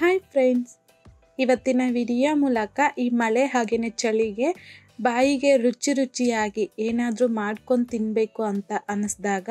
Hi friends, ಇವತ್ತಿನ video ಮೂಲಕ ಈ ಮಳೆ ಹಾಗೆಯೇ ಚಳಿಗೆ ಬಾಯಿಗೆ ರುಚಿಯಾಗಿ ಏನಾದರೂ ಮಾಡ್ಕೊಂಡು ತಿನ್ನಬೇಕು ಅಂತ ಅನ್ನಿಸ್ದಾಗ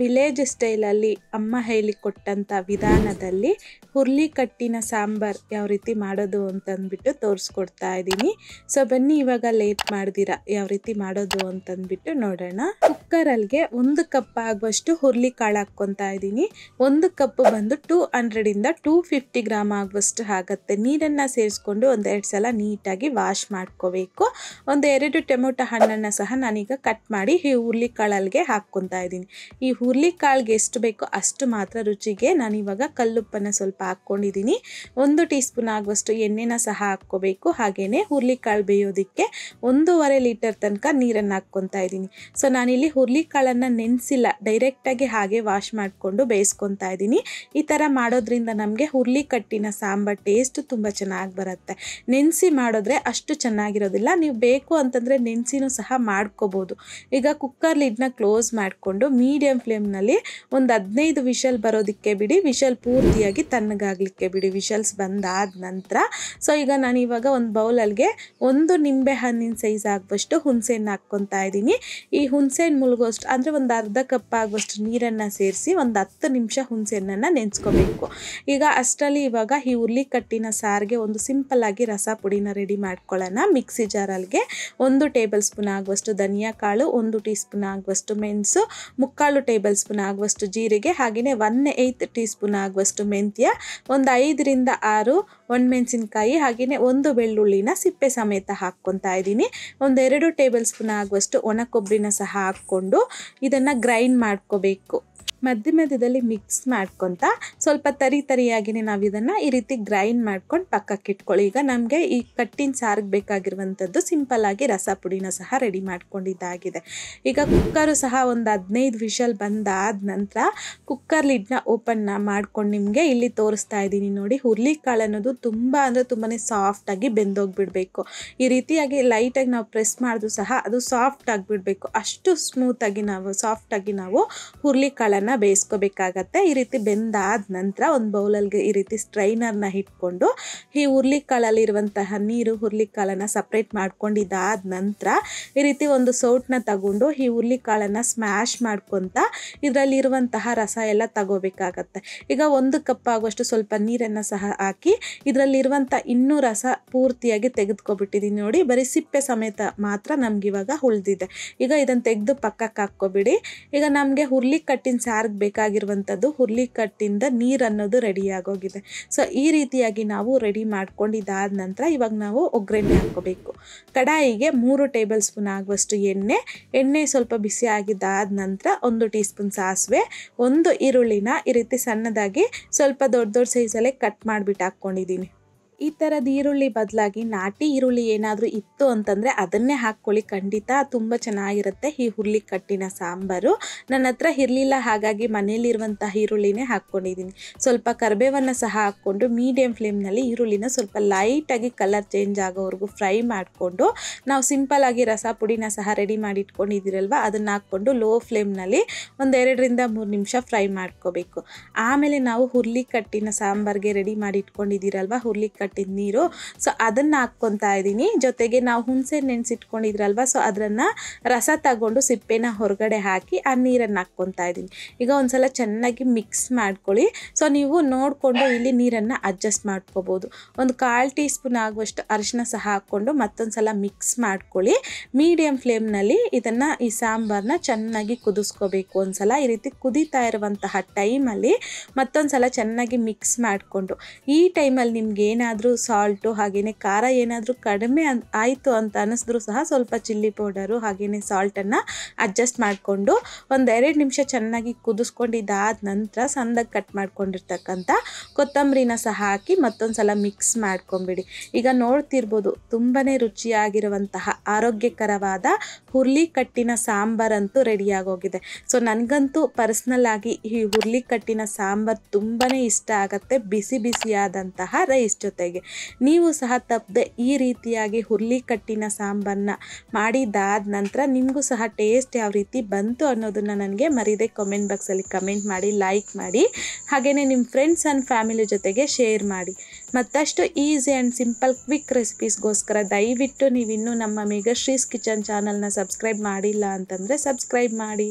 ವಿಲೇಜ್ ಸ್ಟೈಲಲ್ಲಿ ಅಮ್ಮ ಹೇಳಿಕೊಟ್ಟಂಥ ವಿಧಾನದಲ್ಲಿ ಹುರ್ಲಿಕಟ್ಟಿನ ಸಾಂಬಾರು ಯಾವ ರೀತಿ ಮಾಡೋದು ಅಂತಂದ್ಬಿಟ್ಟು ತೋರಿಸ್ಕೊಡ್ತಾ ಇದ್ದೀನಿ. ಸೊ ಬನ್ನಿ ಇವಾಗ ಲೇಟ್ ಮಾಡ್ದಿರ ಯಾವ ರೀತಿ ಮಾಡೋದು ಅಂತಂದ್ಬಿಟ್ಟು ನೋಡೋಣ. ಕುಕ್ಕರಲ್ಲಿಗೆ 1 ಕಪ್ ಆಗುವಷ್ಟು ಹುರ್ಲಿಕಾಳು ಹಾಕ್ಕೊತಾ ಇದ್ದೀನಿ. 1 ಕಪ್ ಬಂದು 200ಇಂದ 250 ಗ್ರಾಮ್ ಆಗುವಷ್ಟು ಆಗುತ್ತೆ. ನೀರನ್ನು ಸೇರಿಸ್ಕೊಂಡು ಒಂದೆರಡು ಸಲ ನೀಟಾಗಿ ವಾಶ್ ಮಾಡ್ಕೋಬೇಕು. ಒಂದೆರಡು ಟೊಮೊಟೊ ಹಣ್ಣನ್ನು ಸಹ ನಾನೀಗ ಕಟ್ ಮಾಡಿ ಈ ಹುರ್ಲಿಕಾಳಲ್ಲಿಗೆ ಹಾಕ್ಕೊತಾ ಇದ್ದೀನಿ. ಈ ಹುರ್ಲಿಕಾಳಿಗೆ ಎಷ್ಟು ಬೇಕೋ ಅಷ್ಟು ಮಾತ್ರ ರುಚಿಗೆ ನಾನಿವಾಗ ಕಲ್ಲುಪ್ಪನ್ನು ಸ್ವಲ್ಪ ಹಾಕ್ಕೊಂಡಿದ್ದೀನಿ. 1 ಟೀ ಸ್ಪೂನ್ ಆಗುವಷ್ಟು ಎಣ್ಣೆನ ಸಹ ಹಾಕ್ಕೋಬೇಕು. ಹಾಗೆಯೇ ಹುರ್ಲಿಕಾಳು ಬೇಯೋದಕ್ಕೆ 1.5 ಲೀಟರ್ ತನಕ ನೀರನ್ನು ಹಾಕ್ಕೊತಾ ಇದ್ದೀನಿ. ಸೊ ನಾನಿಲ್ಲಿ ಹುರ್ಲಿಕಾಳನ್ನು ನೆನೆಸಿಲ್ಲ, ಡೈರೆಕ್ಟಾಗಿ ಹಾಗೆ ವಾಶ್ ಮಾಡಿಕೊಂಡು ಬೇಯಿಸ್ಕೊತಾ ಇದ್ದೀನಿ. ಈ ಥರ ಮಾಡೋದ್ರಿಂದ ನಮಗೆ ಹುರ್ಲಿಕಟ್ಟಿನ ಸಾಂಬಾರು ಟೇಸ್ಟ್ ತುಂಬ ಚೆನ್ನಾಗಿ ಬರುತ್ತೆ. ನೆನೆಸಿ ಮಾಡಿದ್ರೆ ಅಷ್ಟು ಚೆನ್ನಾಗಿರೋದಿಲ್ಲ. ನೀವು ಬೇಕು ಅಂತಂದರೆ ನೆನೆಸಿನೂ ಸಹ ಮಾಡ್ಕೋಬೋದು. ಈಗ ಕುಕ್ಕರ್ ಲಿಡ್ನ ಕ್ಲೋಸ್ ಮಾಡಿಕೊಂಡು ಮೀಡಿಯಮ್ ಫ್ಲೇಮ್ನಲ್ಲಿ ಒಂದು 15 ವಿಷಲ್ ಬರೋದಕ್ಕೆ ಬಿಡಿ. ವಿಷಲ್ ಪೂರ್ತಿಯಾಗಿ ತಣ್ಣಗಾಗಲಿಕ್ಕೆ ಬಿಡಿ. ವಿಷಲ್ಸ್ ಬಂದಾದ ನಂತರ ಸೊ ಈಗ ನಾನಿವಾಗ ಒಂದು ಬೌಲಲ್ಲಿಗೆ 1 ನಿಂಬೆ ಹಣ್ಣಿನ ಸೈಜ್ ಆಗುವಷ್ಟು ಹುಣಸೆಹಣ್ಣು ಹಾಕ್ಕೊತಾ ಇದ್ದೀನಿ. ಈ ಹುಣಸೆಹಣ್ಣು ಮುಳುಗೋಷ್ಟು ಅಂದರೆ ಒಂದು ಅರ್ಧ ಕಪ್ ಆಗುವಷ್ಟು ನೀರನ್ನು ಸೇರಿಸಿ ಒಂದು 10 ನಿಮಿಷ ಹುಣಸೆಹಣ್ಣನ್ನು ನೆನೆಸ್ಕೋಬೇಕು. ಈಗ ಅಷ್ಟರಲ್ಲಿ ಇವಾಗ ಈ ಹುರ್ಲಿಕಟ್ಟಿನ ಸಾರಿಗೆ ಒಂದು ಸಿಂಪಲ್ ಆಗಿ ರಸ ಪುಡಿನ ರೆಡಿ ಮಾಡ್ಕೊಳ್ಳೋಣ. ಮಿಕ್ಸಿ ಜಾರಲ್ಲಿಗೆ 1 ಟೇಬಲ್ ಸ್ಪೂನ್ ಆಗುವಷ್ಟು ಧನಿಯಾ ಕಾಳು, 1 ಟೀ ಸ್ಪೂನ್ ಆಗುವಷ್ಟು ಮೆಣಸು, 3/4 ಟೇಬಲ್ ಸ್ಪೂನ್ ಆಗುವಷ್ಟು ಜೀರಿಗೆ, ಹಾಗೆಯೇ 1/8 ಟೀ ಸ್ಪೂನ್ ಆಗುವಷ್ಟು ಮೆಂತ್ಯ, ಒಂದು 5ರಿಂದ 6 ಒಣಮೆಣಸಿನಕಾಯಿ, ಹಾಗೆಯೇ 1 ಬೆಳ್ಳುಳ್ಳಿನ ಸಿಪ್ಪೆ ಸಮೇತ ಹಾಕ್ಕೊತಾ ಇದ್ದೀನಿ. 1-2 ಟೇಬಲ್ ಸ್ಪೂನ್ ಆಗುವಷ್ಟು ಒಣ ಕೊಬ್ಬರಿನ ಸಹ ಹಾಕ್ಕೊಂಡು ಇದನ್ನು ಗ್ರೈಂಡ್ ಮಾಡ್ಕೋಬೇಕು. ಮಧ್ಯದಲ್ಲಿ ಮಿಕ್ಸ್ ಮಾಡ್ಕೊತ ಸ್ವಲ್ಪ ತರಿಯಾಗಿಯೇ ನಾವು ಇದನ್ನು ಈ ರೀತಿ ಗ್ರೈಂಡ್ ಮಾಡ್ಕೊಂಡು ಪಕ್ಕಕ್ಕೆ ಇಟ್ಕೊಳ್ಳಿ. ಈಗ ನಮಗೆ ಈ ಕಟ್ಟಿನ ಸಾರಿಗೆ ಬೇಕಾಗಿರುವಂಥದ್ದು ಸಿಂಪಲ್ ಆಗಿ ರಸ ಪುಡಿನ ಸಹ ರೆಡಿ ಮಾಡ್ಕೊಂಡಿದ್ದಾಗಿದೆ. ಈಗ ಕುಕ್ಕರು ಸಹ ಒಂದು 15 ವಿಷಲ್ ಬಂದಾದ ನಂತರ ಕುಕ್ಕರ್ ಲಿಡ್ನ ಓಪನ್ ಮಾಡ್ಕೊಂಡು ನಿಮಗೆ ಇಲ್ಲಿ ತೋರಿಸ್ತಾ ಇದ್ದೀನಿ ನೋಡಿ. ಹುರ್ಲಿಕಾಳು ಅನ್ನೋದು ತುಂಬ ಅಂದರೆ ತುಂಬಾ ಸಾಫ್ಟಾಗಿ ಬೆಂದೋಗ್ಬಿಡಬೇಕು. ಈ ರೀತಿಯಾಗಿ ಲೈಟಾಗಿ ನಾವು ಪ್ರೆಸ್ ಮಾಡಿದ್ರು ಸಹ ಅದು ಸಾಫ್ಟ್ ಆಗಿಬಿಡಬೇಕು. ಅಷ್ಟು ಸ್ಮೂತಾಗಿ ಸಾಫ್ಟಾಗಿ ನಾವು ಹುರ್ಲಿಕಾಳನ್ನು ಬೇಯಿಸ್ಕೋಬೇಕಾಗತ್ತೆ. ಈ ರೀತಿ ಬೆಂದಾದ ನಂತರ ಒಂದು ಬೌಲಲ್ಲಿಗೆ ಈ ರೀತಿ ಸ್ಟ್ರೈನರ್ನ ಇಟ್ಕೊಂಡು ಈ ಹುರ್ಲಿಕಾಳಲ್ಲಿ ಇರುವಂತಹ ನೀರು ಹುರ್ಲಿಕಾಳನ್ನು ಸಪ್ರೇಟ್ ಮಾಡ್ಕೊಂಡಿದ್ದಾದ ನಂತರ ಈ ರೀತಿ ಒಂದು ಸೌಟನ್ನ ತಗೊಂಡು ಈ ಹುರ್ಲಿಕಾಳನ್ನು ಸ್ಮ್ಯಾಶ್ ಮಾಡ್ಕೊತ ಇದರಲ್ಲಿರುವಂತಹ ರಸ ಎಲ್ಲ ತಗೋಬೇಕಾಗತ್ತೆ. ಈಗ 1 ಕಪ್ ಆಗುವಷ್ಟು ಸ್ವಲ್ಪ ನೀರನ್ನು ಸಹ ಹಾಕಿ ಇದರಲ್ಲಿರುವಂಥ ಇನ್ನೂ ರಸ ಪೂರ್ತಿಯಾಗಿ ತೆಗೆದುಕೊಬಿಟ್ಟಿದ್ದೀನಿ ನೋಡಿ. ಬರೀ ಸಿಪ್ಪೆ ಸಮೇತ ಮಾತ್ರ ನಮಗಿವಾಗ ಉಳಿದಿದೆ. ಈಗ ಇದನ್ನು ತೆಗೆದು ಪಕ್ಕಕ್ಕೆ ಹಾಕ್ಕೊಬಿಡಿ. ಈಗ ನಮಗೆ ಹುರ್ಲಿಕಟ್ಟಿನ ಸಾರಿಗೆ ಬೇಕಾಗಿರುವಂಥದ್ದು ಹುರ್ಲಿಕಟ್ಟಿಂದ ನೀರು ಅನ್ನೋದು ರೆಡಿ ಆಗೋಗಿದೆ. ಸೊ ಈ ರೀತಿಯಾಗಿ ನಾವು ರೆಡಿ ಮಾಡ್ಕೊಂಡಿದ್ದಾದ ನಂತರ ಇವಾಗ ನಾವು ಒಗ್ಗರಣೆ ಹಾಕ್ಕೋಬೇಕು. ಕಡಾಯಿಗೆ 3 ಟೇಬಲ್ ಸ್ಪೂನ್ ಆಗುವಷ್ಟು ಎಣ್ಣೆ ಸ್ವಲ್ಪ ಬಿಸಿ ಆಗಿದ್ದಾದ ನಂತರ 1 ಟೀ ಸ್ಪೂನ್ ಸಾಸಿವೆ, 1 ಈರುಳ್ಳಿನ ಈ ರೀತಿ ಸಣ್ಣದಾಗಿ ಸ್ವಲ್ಪ ದೊಡ್ಡ ಸೈಜಲ್ಲೇ ಕಟ್ ಮಾಡಿಬಿಟ್ಟು ಹಾಕ್ಕೊಂಡಿದ್ದೀನಿ. ಈ ಥರದ ಈರುಳ್ಳಿ ಬದಲಾಗಿ ನಾಟಿ ಈರುಳ್ಳಿ ಏನಾದರೂ ಇತ್ತು ಅಂತಂದರೆ ಅದನ್ನೇ ಹಾಕ್ಕೊಳ್ಳಿ. ಖಂಡಿತ ತುಂಬ ಚೆನ್ನಾಗಿರುತ್ತೆ ಈ ಹುರ್ಲಿಕಟ್ಟಿನ ಸಾಂಬಾರು. ನನ್ನ ಹತ್ರ ಇರಲಿಲ್ಲ, ಹಾಗಾಗಿ ಮನೆಯಲ್ಲಿರುವಂತಹ ಈರುಳ್ಳಿನೇ ಹಾಕ್ಕೊಂಡಿದ್ದೀನಿ. ಸ್ವಲ್ಪ ಕರಿಬೇವನ್ನು ಸಹ ಹಾಕ್ಕೊಂಡು ಮೀಡಿಯಮ್ ಫ್ಲೇಮ್ನಲ್ಲಿ ಈರುಳ್ಳಿನ ಸ್ವಲ್ಪ ಲೈಟಾಗಿ ಕಲರ್ ಚೇಂಜ್ ಆಗೋವರೆಗೂ ಫ್ರೈ ಮಾಡಿಕೊಂಡು ನಾವು ಸಿಂಪಲ್ಲಾಗಿ ರಸ ಪುಡಿನ ಸಹ ರೆಡಿ ಮಾಡಿ ಇಟ್ಕೊಂಡಿದ್ದೀರಲ್ವ ಅದನ್ನು ಹಾಕ್ಕೊಂಡು ಲೋ ಫ್ಲೇಮ್ನಲ್ಲಿ ಒಂದು 2ರಿಂದ 3 ನಿಮಿಷ ಫ್ರೈ ಮಾಡ್ಕೋಬೇಕು. ಆಮೇಲೆ ನಾವು ಹುರ್ಲಿಕಟ್ಟಿನ ಸಾಂಬಾರಿಗೆ ರೆಡಿ ಮಾಡಿ ಇಟ್ಕೊಂಡಿದ್ದೀರಲ್ವ ಹುರ್ಲಿಕಟ್ಟಿನ ನೀರು, ಸೊ ಅದನ್ನು ಹಾಕ್ಕೊತಾ ಇದ್ದೀನಿ. ಜೊತೆಗೆ ನಾವು ಹುಣಸೆ ನೆನೆಸಿಟ್ಕೊಂಡಿದ್ರಲ್ವ ಸೊ ಅದನ್ನು ರಸ ತಗೊಂಡು ಸಿಪ್ಪೆನ ಹೊರಗಡೆ ಹಾಕಿ ಆ ನೀರನ್ನು ಹಾಕ್ಕೊತಾ ಇದ್ದೀನಿ. ಈಗ ಒಂದ್ಸಲ ಚೆನ್ನಾಗಿ ಮಿಕ್ಸ್ ಮಾಡ್ಕೊಳ್ಳಿ. ಸೊ ನೀವು ನೋಡಿಕೊಂಡು ಇಲ್ಲಿ ನೀರನ್ನು ಅಡ್ಜಸ್ಟ್ ಮಾಡ್ಕೋಬೋದು. ಒಂದು 1/4 ಟೀ ಸ್ಪೂನ್ ಆಗುವಷ್ಟು ಅರಿಶಿನ ಸಹ ಹಾಕ್ಕೊಂಡು ಮತ್ತೊಂದು ಸಲ ಮಿಕ್ಸ್ ಮಾಡ್ಕೊಳ್ಳಿ. ಮೀಡಿಯಮ್ ಫ್ಲೇಮ್ನಲ್ಲಿ ಇದನ್ನು ಈ ಸಾಂಬಾರನ್ನ ಚೆನ್ನಾಗಿ ಕುದಿಸ್ಕೋಬೇಕು. ಒಂದ್ಸಲ ಈ ರೀತಿ ಕುದೀತಾ ಇರುವಂತಹ ಟೈಮಲ್ಲಿ ಮತ್ತೊಂದು ಸಲ ಚೆನ್ನಾಗಿ ಮಿಕ್ಸ್ ಮಾಡಿಕೊಂಡು ಈ ಟೈಮಲ್ಲಿ ನಿಮ್ಗೆ ಏನಾದರೂ ಸಾಲ್ಟು ಹಾಗೆಯೇ ಖಾರ ಏನಾದರೂ ಕಡಿಮೆ ಆಯಿತು ಅಂತ ಅನ್ನಿಸಿದ್ರು ಸಹ ಸ್ವಲ್ಪ ಚಿಲ್ಲಿ ಪೌಡರು ಹಾಗೆಯೇ ಸಾಲ್ಟನ್ನು ಅಡ್ಜಸ್ಟ್ ಮಾಡಿಕೊಂಡು ಒಂದು 2 ನಿಮಿಷ ಚೆನ್ನಾಗಿ ಕುದಿಸ್ಕೊಂಡಿದ್ದಾದ ನಂತರ ಸಣ್ಣದಾಗಿ ಕಟ್ ಮಾಡ್ಕೊಂಡಿರ್ತಕ್ಕಂಥ ಕೊತ್ತಂಬರಿನ ಸಹ ಹಾಕಿ ಮತ್ತೊಂದು ಸಲ ಮಿಕ್ಸ್ ಮಾಡ್ಕೊಂಬಿಡಿ. ಈಗ ನೋಡ್ತಿರ್ಬೋದು ತುಂಬಾ ರುಚಿಯಾಗಿರುವಂತಹ ಆರೋಗ್ಯಕರವಾದ ಹುರ್ಲಿಕಟ್ಟಿನ ಸಾಂಬಾರಂತೂ ರೆಡಿಯಾಗೋಗಿದೆ. ಸೊ ನನಗಂತೂ ಪರ್ಸ್ನಲ್ ಆಗಿ ಈ ಹುರ್ಲಿಕಟ್ಟಿನ ಸಾಂಬಾರು ತುಂಬಾ ಇಷ್ಟ ಆಗುತ್ತೆ ಬಿಸಿಯಾದಂತಹ ರೈಸ್ ಜೊತೆಗೆ. ಜೊತೆಗೆ. ನೀವು ಸಹ ತಪ್ಪದೆ ಈ ರೀತಿಯಾಗಿ ಹುರ್ಲಿಕಟ್ಟಿನ ಸಾಂಬಾರನ್ನ ಮಾಡಿದ್ದಾದ ನಂತರ ನಿಮಗೂ ಸಹ ಟೇಸ್ಟ್ ಯಾವ ರೀತಿ ಬಂತು ಅನ್ನೋದನ್ನು ನನಗೆ ಮರೀದೆ ಕಮೆಂಟ್ ಬಾಕ್ಸಲ್ಲಿ ಕಮೆಂಟ್ ಮಾಡಿ, ಲೈಕ್ ಮಾಡಿ, ಹಾಗೆಯೇ ನಿಮ್ಮ ಫ್ರೆಂಡ್ಸ್ ಆ್ಯಂಡ್ ಫ್ಯಾಮಿಲಿ ಜೊತೆಗೆ ಶೇರ್ ಮಾಡಿ. ಮತ್ತಷ್ಟು ಈಸಿ ಆ್ಯಂಡ್ ಸಿಂಪಲ್ ಕ್ವಿಕ್ ರೆಸಿಪೀಸ್ಗೋಸ್ಕರ ದಯವಿಟ್ಟು ನೀವಿನ್ನೂ ನಮ್ಮ ಮೇಘಶ್ರೀಸ್ ಕಿಚನ್ ಚಾನಲ್ನ ಸಬ್ಸ್ಕ್ರೈಬ್ ಮಾಡಿಲ್ಲ ಅಂತಂದರೆ ಸಬ್ಸ್ಕ್ರೈಬ್ ಮಾಡಿ.